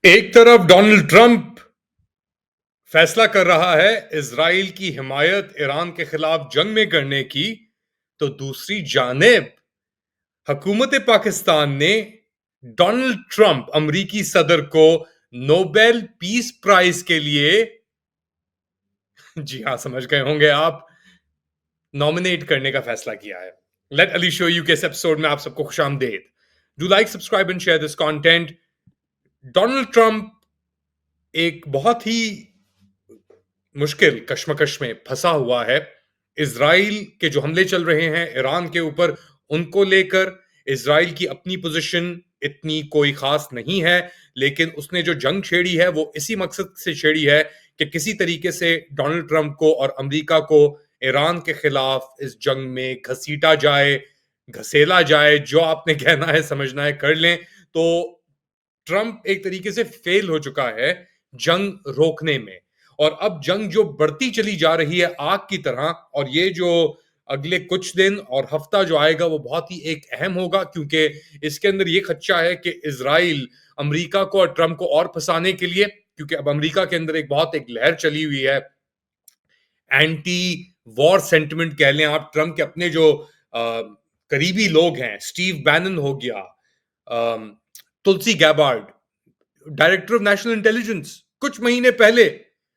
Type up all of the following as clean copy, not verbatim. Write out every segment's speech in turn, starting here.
एक तरफ Donald Trump फैसला कर रहा है इजराइल की हिमायत ईरान के खिलाफ जंग में करने की, तो दूसरी जानिब हुकूमत पाकिस्तान ने डोनाल्ड ट्रंप अमरीकी सदर को नोबेल पीस प्राइज के लिए, जी हां समझ गए होंगे आप, नॉमिनेट करने का फैसला किया है। लेट अली शो यू के इस एपिसोड में आप सबको खुशामदेद। Do like, subscribe and share this content. Donald Trump एक बहुत ही मुश्किल कश्मकश में फंसा हुआ है। इजराइल के जो हमले चल रहे हैं ईरान के ऊपर, उनको लेकर इजराइल की अपनी पोजीशन इतनी कोई खास नहीं है, लेकिन उसने जो जंग छेड़ी है वो इसी मकसद से छेड़ी है कि किसी तरीके से डोनाल्ड ट्रंप को और अमेरिका को ईरान के खिलाफ इस जंग में घसीटा जाए, घसेला जाए। जो आपने कहना है, समझना है, कर लें। तो ट्रंप एक तरीके से फेल हो चुका है जंग रोकने में, और अब जंग जो बढ़ती चली जा रही है आग की तरह, और ये जो अगले कुछ दिन और हफ्ता जो आएगा वो बहुत ही एक अहम होगा, क्योंकि इसके अंदर ये खदशा है कि इजराइल अमेरिका को और ट्रंप को और फंसाने के लिए, क्योंकि अब अमेरिका के अंदर एक लहर चली हुई है, एंटी वॉर सेंटिमेंट कह लें आप। ट्रंप के अपने जो करीबी लोग हैं, स्टीव बैनन हो गया, Tulsi Gabbard, director of national intelligence, कुछ महीने पहले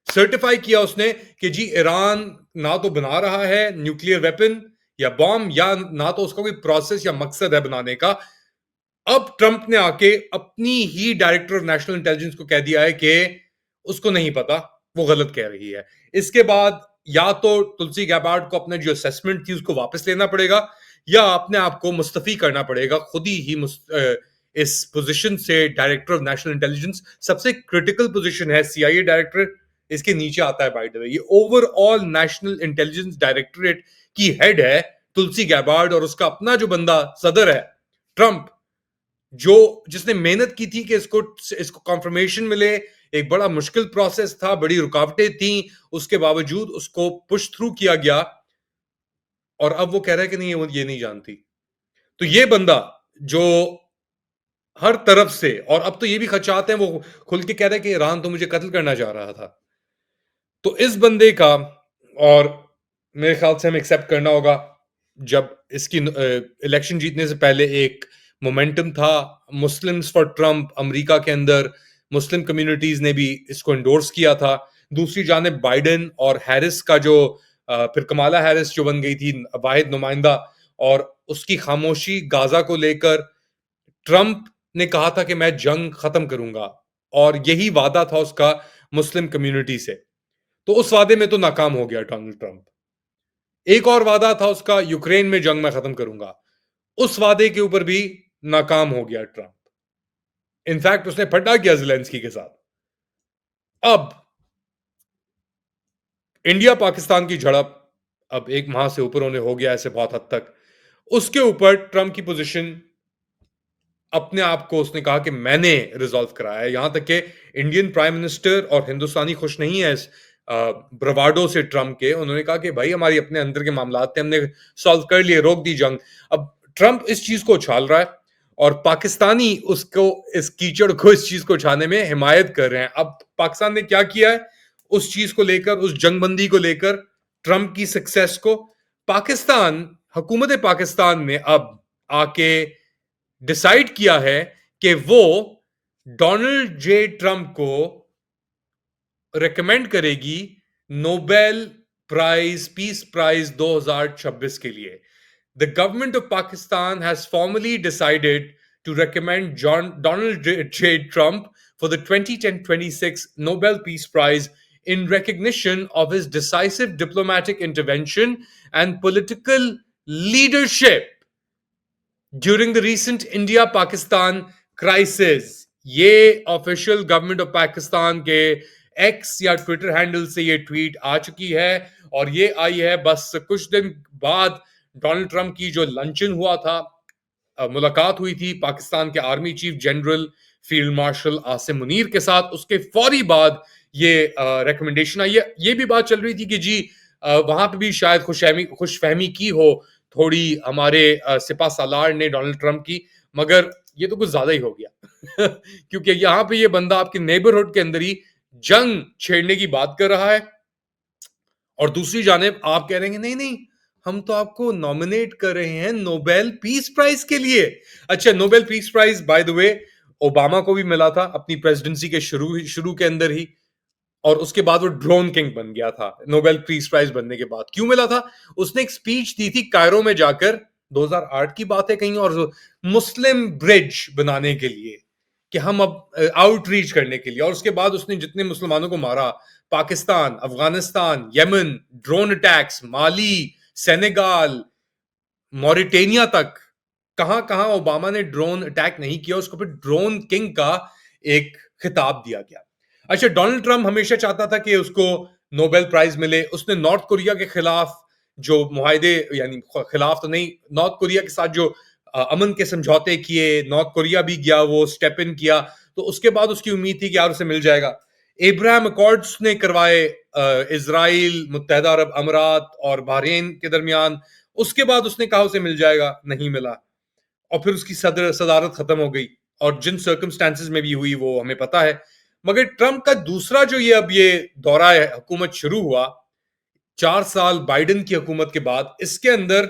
सर्टिफाई किया उसने कि जी ईरान ना तो बना रहा है न्यूक्लियर वेपन या बॉम्ब, या ना तो उसका कोई प्रोसेस या मकसद है बनाने का। अब ट्रंप ने आके अपनी ही डायरेक्टर ऑफ नेशनल इंटेलिजेंस को कह दिया है कि उसको नहीं पता, वो गलत कह रही है। इसके बाद या तो तुलसी गैबार्ड को अपने जो असेसमेंट थी उसको वापस लेना पड़ेगा, या अपने आप को मुस्तफी करना पड़ेगा, खुद ही इस पोजीशन से डायरेक्टर ऑफ नेशनल इंटेलिजेंस। सबसे क्रिटिकल पोजीशन है सीआईए डायरेक्टर, इसके नीचे आता है बाय द वे ये ओवरऑल नेशनल इंटेलिजेंस डायरेक्टोरेट की हेड है तुलसी गैबार्ड, और उसका अपना जो बंदा सदर है ट्रंप, जो जिसने मेहनत की थी कि इसको इसको कॉन्फर्मेशन मिले। एक बड़ा मुश्किल प्रोसेस था, बड़ी रुकावटें थी, उसके बावजूद उसको पुश थ्रू किया गया, और अब वो कह रहा है कि नहीं वो ये नहीं जानती। तो ये बंदा जो हर तरफ से, और अब तो ये भी खचाते हैं, वो खुल के कह रहा है कि ईरान तो मुझे कत्ल करना चाह रहा था। तो इस बंदे का, और मेरे ख्याल से हमें एक्सेप्ट करना होगा, जब इसकी इलेक्शन जीतने से पहले एक मोमेंटम था मुस्लिम्स फॉर ट्रंप अमेरिका के अंदर, मुस्लिम कम्युनिटीज ने भी इसको एंडोर्स किया था। दूसरी जानिब बाइडेन और हैरिस का जो फिर कमाला हैरिस जो बन गई थी वाहिद नुमाइंदा, और उसकी खामोशी गाजा को लेकर, ट्रंप ने कहा था कि मैं जंग खत्म करूंगा, और यही वादा था उसका मुस्लिम कम्युनिटी से। तो उस वादे में तो नाकाम हो गया डोनाल्ड ट्रंप। एक और वादा था उसका, यूक्रेन में जंग मैं खत्म करूंगा, उस वादे के ऊपर भी नाकाम हो गया ट्रंप। इनफैक्ट उसने फटा किया ज़ेलेंस्की के साथ। अब इंडिया पाकिस्तान की झड़प अब एक माह से ऊपर होने हो गया ऐसे बहुत हद तक, उसके ऊपर ट्रंप की पोजीशन, अपने आप को उसने कहा कि मैंने रिजॉल्व कराया है। यहां तक कि इंडियन प्राइम मिनिस्टर और हिंदुस्तानी खुश नहीं है इस ब्रवाडो से ट्रंप के। उन्होंने कहा कि भाई हमारी अपने अंदर के मामला थे, हमने सॉल्व कर लिए, रोक दी जंग। अब ट्रंप इस चीज को उछाल रहा है, और पाकिस्तानी उसको, इस कीचड़ को, इस चीज को उछालने में हिमायत कर रहे हैं। अब पाकिस्तान ने क्या किया है उस चीज को लेकर, उस जंगबंदी को लेकर, ट्रंप की सक्सेस को, पाकिस्तान, हुकूमत पाकिस्तान ने अब आके डिसाइड किया है कि वो डोनाल्ड जे ट्रंप को रेकमेंड करेगी नोबेल प्राइज, पीस प्राइज 2026 के लिए। The government of Pakistan has formally decided to recommend Donald J. Trump for the 2026 Nobel Peace Prize in recognition of his decisive diplomatic intervention and political leadership during the recent India Pakistan crisis. ये official government of Pakistan के x या Twitter handle से ये tweet आ चुकी है, और ये आई है बस कुछ दिन बाद डोनाल्ड ट्रंप की जो लंचन हुआ था, मुलाकात हुई थी पाकिस्तान के army chief general field marshal Asim Munir के साथ। उसके फौरी बाद ये रिकमेंडेशन आई है। ये भी बात चल रही थी कि जी वहां पे भी शायद खुशफहमी की हो थोड़ी हमारे सिपा सालार ने डोनाल्ड ट्रंप की, मगर ये तो कुछ ज्यादा ही हो गया। क्योंकि यहां पे ये बंदा आपके नेबरहुड के अंदर ही जंग छेड़ने की बात कर रहा है, और दूसरी जानिब आप कह रहे हैं नहीं नहीं, हम तो आपको नॉमिनेट कर रहे हैं नोबेल पीस प्राइज के लिए। अच्छा, Nobel peace prize by the way Obama को भी मिला था अपनी प्रेसिडेंसी के शुरू शुरू के अंदर ही, और उसके बाद वो ड्रोन किंग बन गया था नोबेल पीस प्राइज बनने के बाद। क्यों मिला था? उसने एक स्पीच दी थी कायरो में जाकर, 2008 की बात है कहीं, और मुस्लिम ब्रिज बनाने के लिए कि हम अब आउटरीच करने के लिए, और उसके बाद उसने जितने मुसलमानों को मारा, Pakistan, Afghanistan, Yemen, drone attacks, Mali, Senegal, Mauritania तक, कहां कहां ओबामा ने ड्रोन अटैक नहीं किया, उसको फिर ड्रोन किंग का एक खिताब दिया गया। अच्छा, डोनाल्ड ट्रंप हमेशा चाहता था कि उसको नोबेल प्राइज मिले। उसने नॉर्थ कोरिया के खिलाफ जो मुआहदे, यानी खिलाफ तो नहीं, नॉर्थ कोरिया के साथ जो अमन के समझौते किए, नॉर्थ कोरिया भी गया, वो स्टेप इन किया, तो उसके बाद उसकी उम्मीद थी कि यार उसे मिल जाएगा। इब्राहिम अकॉर्ड्स ने करवाए इजराइल, मुत्तहदा अरब अमारात और बहरीन के दरमियान, उसके बाद उसने कहा उसे मिल जाएगा, नहीं मिला, और फिर उसकी सदारत खत्म हो गई, और जिन सर्कमस्टांसेस में भी हुई वो हमें पता है। मगर ट्रंप का दूसरा जो ये दौरा है, हुकूमत शुरू हुआ 4 साल बाइडेन की हुकूमत के बाद, इसके अंदर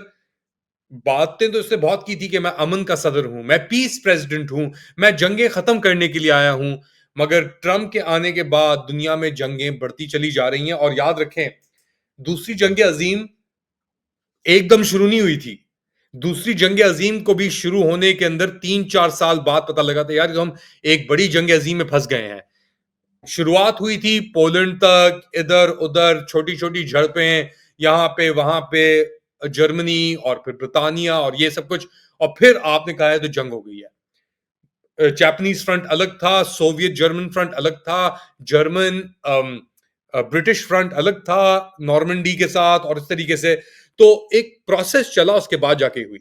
बातें तो इसने बहुत की थी कि मैं अमन का सदर हूं, मैं पीस प्रेसिडेंट हूं, मैं जंगें खत्म करने के लिए आया हूं। मगर ट्रंप के आने के बाद दुनिया में जंगें बढ़ती चली जा रही हैं, और याद रखें, दूसरी जंग अजीम एकदम शुरू नहीं हुई थी। दूसरी जंग अजीम को भी शुरू होने के अंदर 3-4 साल बाद पता लगा था यार तो हम एक बड़ी जंग अजीम में फंस गए हैं। शुरुआत हुई थी पोलैंड तक, इधर उधर छोटी छोटी झड़पें, यहां पे वहां पे, जर्मनी और फिर ब्रिटानिया और ये सब कुछ, और फिर आपने कहा है तो जंग हो गई है। जापानीज फ्रंट अलग था, सोवियत जर्मन फ्रंट अलग था, जर्मन ब्रिटिश फ्रंट अलग था नॉर्मंडी के साथ, और इस तरीके से तो एक प्रोसेस चला, उसके बाद जाके हुई।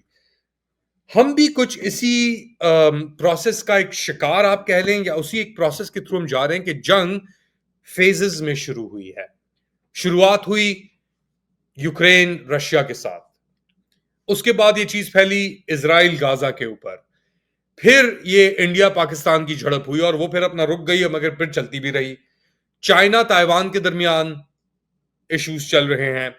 हम भी कुछ इसी प्रोसेस का एक शिकार आप कह लें, या उसी एक प्रोसेस के थ्रू हम जा रहे हैं कि जंग फेजेस में शुरू हुई है। शुरुआत हुई यूक्रेन रशिया के साथ, उसके बाद ये चीज फैली इजराइल गाजा के ऊपर, फिर ये इंडिया पाकिस्तान की झड़प हुई, और वो फिर अपना रुक गई है मगर फिर चलती भी रही। चाइना ताइवान के दरमियान इश्यूज चल रहे हैं।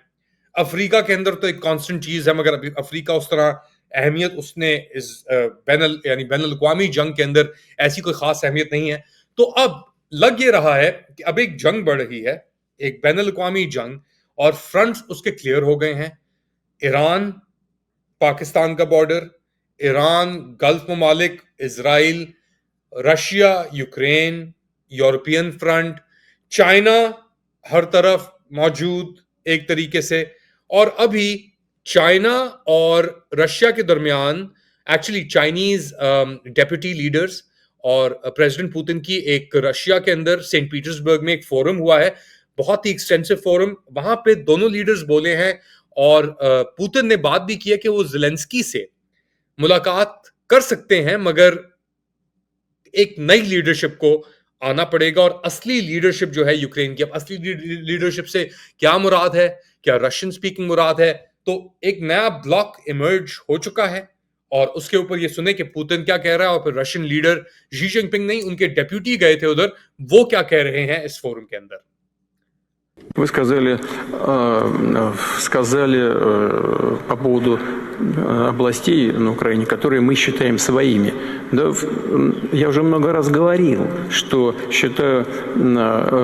अफ्रीका के अंदर तो एक कांस्टेंट चीज है, मगर अभी अफ्रीका उस तरह अहमियत उसने इस बैनुल अक़वामी जंग के अंदर ऐसी कोई खास अहमियत नहीं है। तो अब लग ये रहा है कि अब एक जंग बढ़ रही है, एक बैनुल अक़वामी जंग, और फ्रंट्स उसके क्लियर हो गए हैं। ईरान, पाकिस्तान का बॉर्डर, ईरान, गल्फ ममालिक, Israel, Russia, Ukraine, European front, China हर तरफ मौजूद एक तरीके से। और अभी चाइना और रशिया के दरमियान एक्चुअली चाइनीज डेप्यूटी लीडर्स और प्रेसिडेंट पुतिन की एक रशिया के अंदर सेंट पीटर्सबर्ग में एक फोरम हुआ है, बहुत ही एक्सटेंसिव फोरम, वहां पे दोनों लीडर्स बोले हैं, और पुतिन ने बात भी की है कि वो ज़ेलेंस्की से मुलाकात कर सकते हैं, मगर एक नई लीडरशिप को आना पड़ेगा। और असली लीडरशिप जो है यूक्रेन की, अब असली लीडरशिप से क्या मुराद है, क्या रशियन स्पीकिंग मुराद है, तो एक नया ब्लॉक इमर्ज हो चुका है, और उसके ऊपर ये सुने कि पुतिन क्या कह रहा है, और फिर रशियन लीडर शी जिनपिंग नहीं, उनके डेप्यूटी गए थे उधर, वो क्या कह रहे हैं इस फोरम के अंदर। Вы сказали по поводу областей на Украине, которые мы считаем своими. Да, я уже много раз говорил, что считаю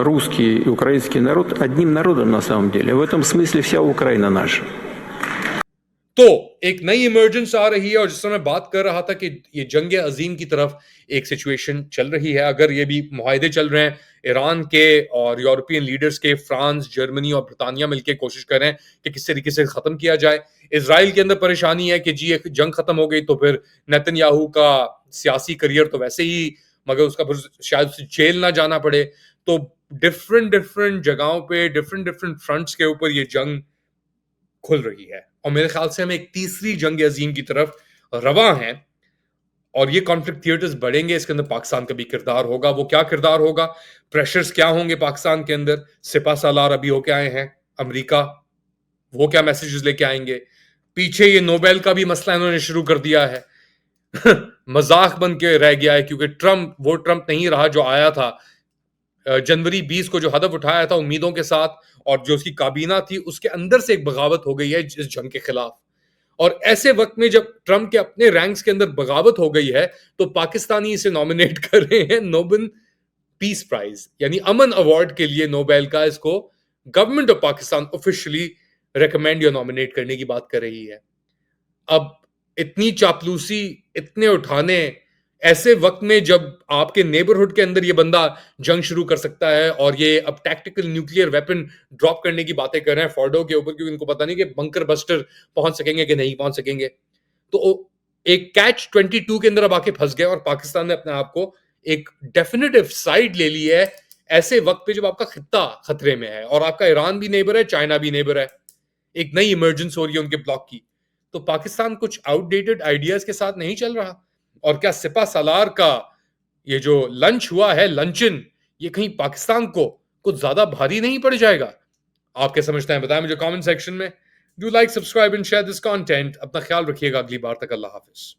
русский и украинский народ одним народом на самом деле. В этом смысле вся Украина наша. तो एक नई इमर्जेंस आ रही है, और जिस समय बात कर रहा था कि ये जंग अजीम की तरफ एक सिचुएशन चल रही है, अगर ये भी मुआहदे चल रहे हैं ईरान के और यूरोपियन लीडर्स के, फ्रांस, जर्मनी और ब्रिटानिया मिलकर कोशिश कर रहे हैं कि किस तरीके से खत्म किया जाए। इसराइल के अंदर परेशानी है कि जी एक जंग खत्म हो गई तो फिर नेतन्याहू का सियासी करियर तो वैसे ही, मगर उसका फिर शायद जेल ना जाना पड़े। तो डिफरेंट डिफरेंट जगहों पे डिफरेंट डिफरेंट फ्रंट्स के ऊपर ये जंग खुल रही है, और मेरे ख्याल से हम एक तीसरी जंग अजीम की तरफ रवा हैं, और ये कॉन्फ्लिक्ट थिएटर्स बढ़ेंगे, इसके अंदर पाकिस्तान का भी किरदार होगा। वो क्या किरदार होगा, प्रेशर्स क्या होंगे पाकिस्तान के अंदर, सिपा सालार अभी होके आए हैं अमेरिका, वो क्या मैसेजेस लेके आएंगे, पीछे ये नोबेल का भी मसला इन्होंने शुरू कर दिया है। मजाक बन के रह गया है, क्योंकि ट्रम्प वो ट्रम्प नहीं रहा जो आया था जनवरी 20 को, जो हदफ उठाया था उम्मीदों के साथ, और जो उसकी काबीना थी उसके अंदर से एक बगावत हो गई है इस जंग के खिलाफ। और ऐसे वक्त में जब ट्रम्प के अपने रैंक्स के अंदर बगावत हो गई है, तो पाकिस्तानी इसे नॉमिनेट कर रहे हैं नोबेल पीस प्राइज, यानी अमन अवार्ड के लिए नोबेल का, इसको government of Pakistan officially recommend या नॉमिनेट करने की बात कर रही है। अब इतनी चापलूसी, इतने उठाने, ऐसे वक्त में जब आपके नेबरहुड के अंदर ये बंदा जंग शुरू कर सकता है, और ये अब टैक्टिकल न्यूक्लियर वेपन ड्रॉप करने की बातें कर रहे हैं फोर्डो के ऊपर, क्योंकि इनको पता नहीं कि बंकर बस्टर पहुंच सकेंगे कि नहीं पहुंच सकेंगे। तो एक कैच 22 के अंदर अब आके फंस गए, और पाकिस्तान ने अपने आप को एक डेफिनेटिव साइड ले ली है ऐसे वक्त पे जब आपका खित्ता खतरे में है, और आपका ईरान भी नेबर है, चाइना भी नेबर है, एक नई इमरजेंस हो रही है उनके ब्लॉक की। तो पाकिस्तान कुछ आउटडेटेड आइडियाज के साथ नहीं चल रहा। और क्या सिपा सालार का ये जो लंच हुआ है, लंचन, ये कहीं पाकिस्तान को कुछ ज्यादा भारी नहीं पड़ जाएगा? आप क्या समझते हैं, बताएं मुझे कमेंट सेक्शन में। Do like, subscribe and share this content. अपना ख्याल रखिएगा, अगली बार तक अल्लाह हाफिज।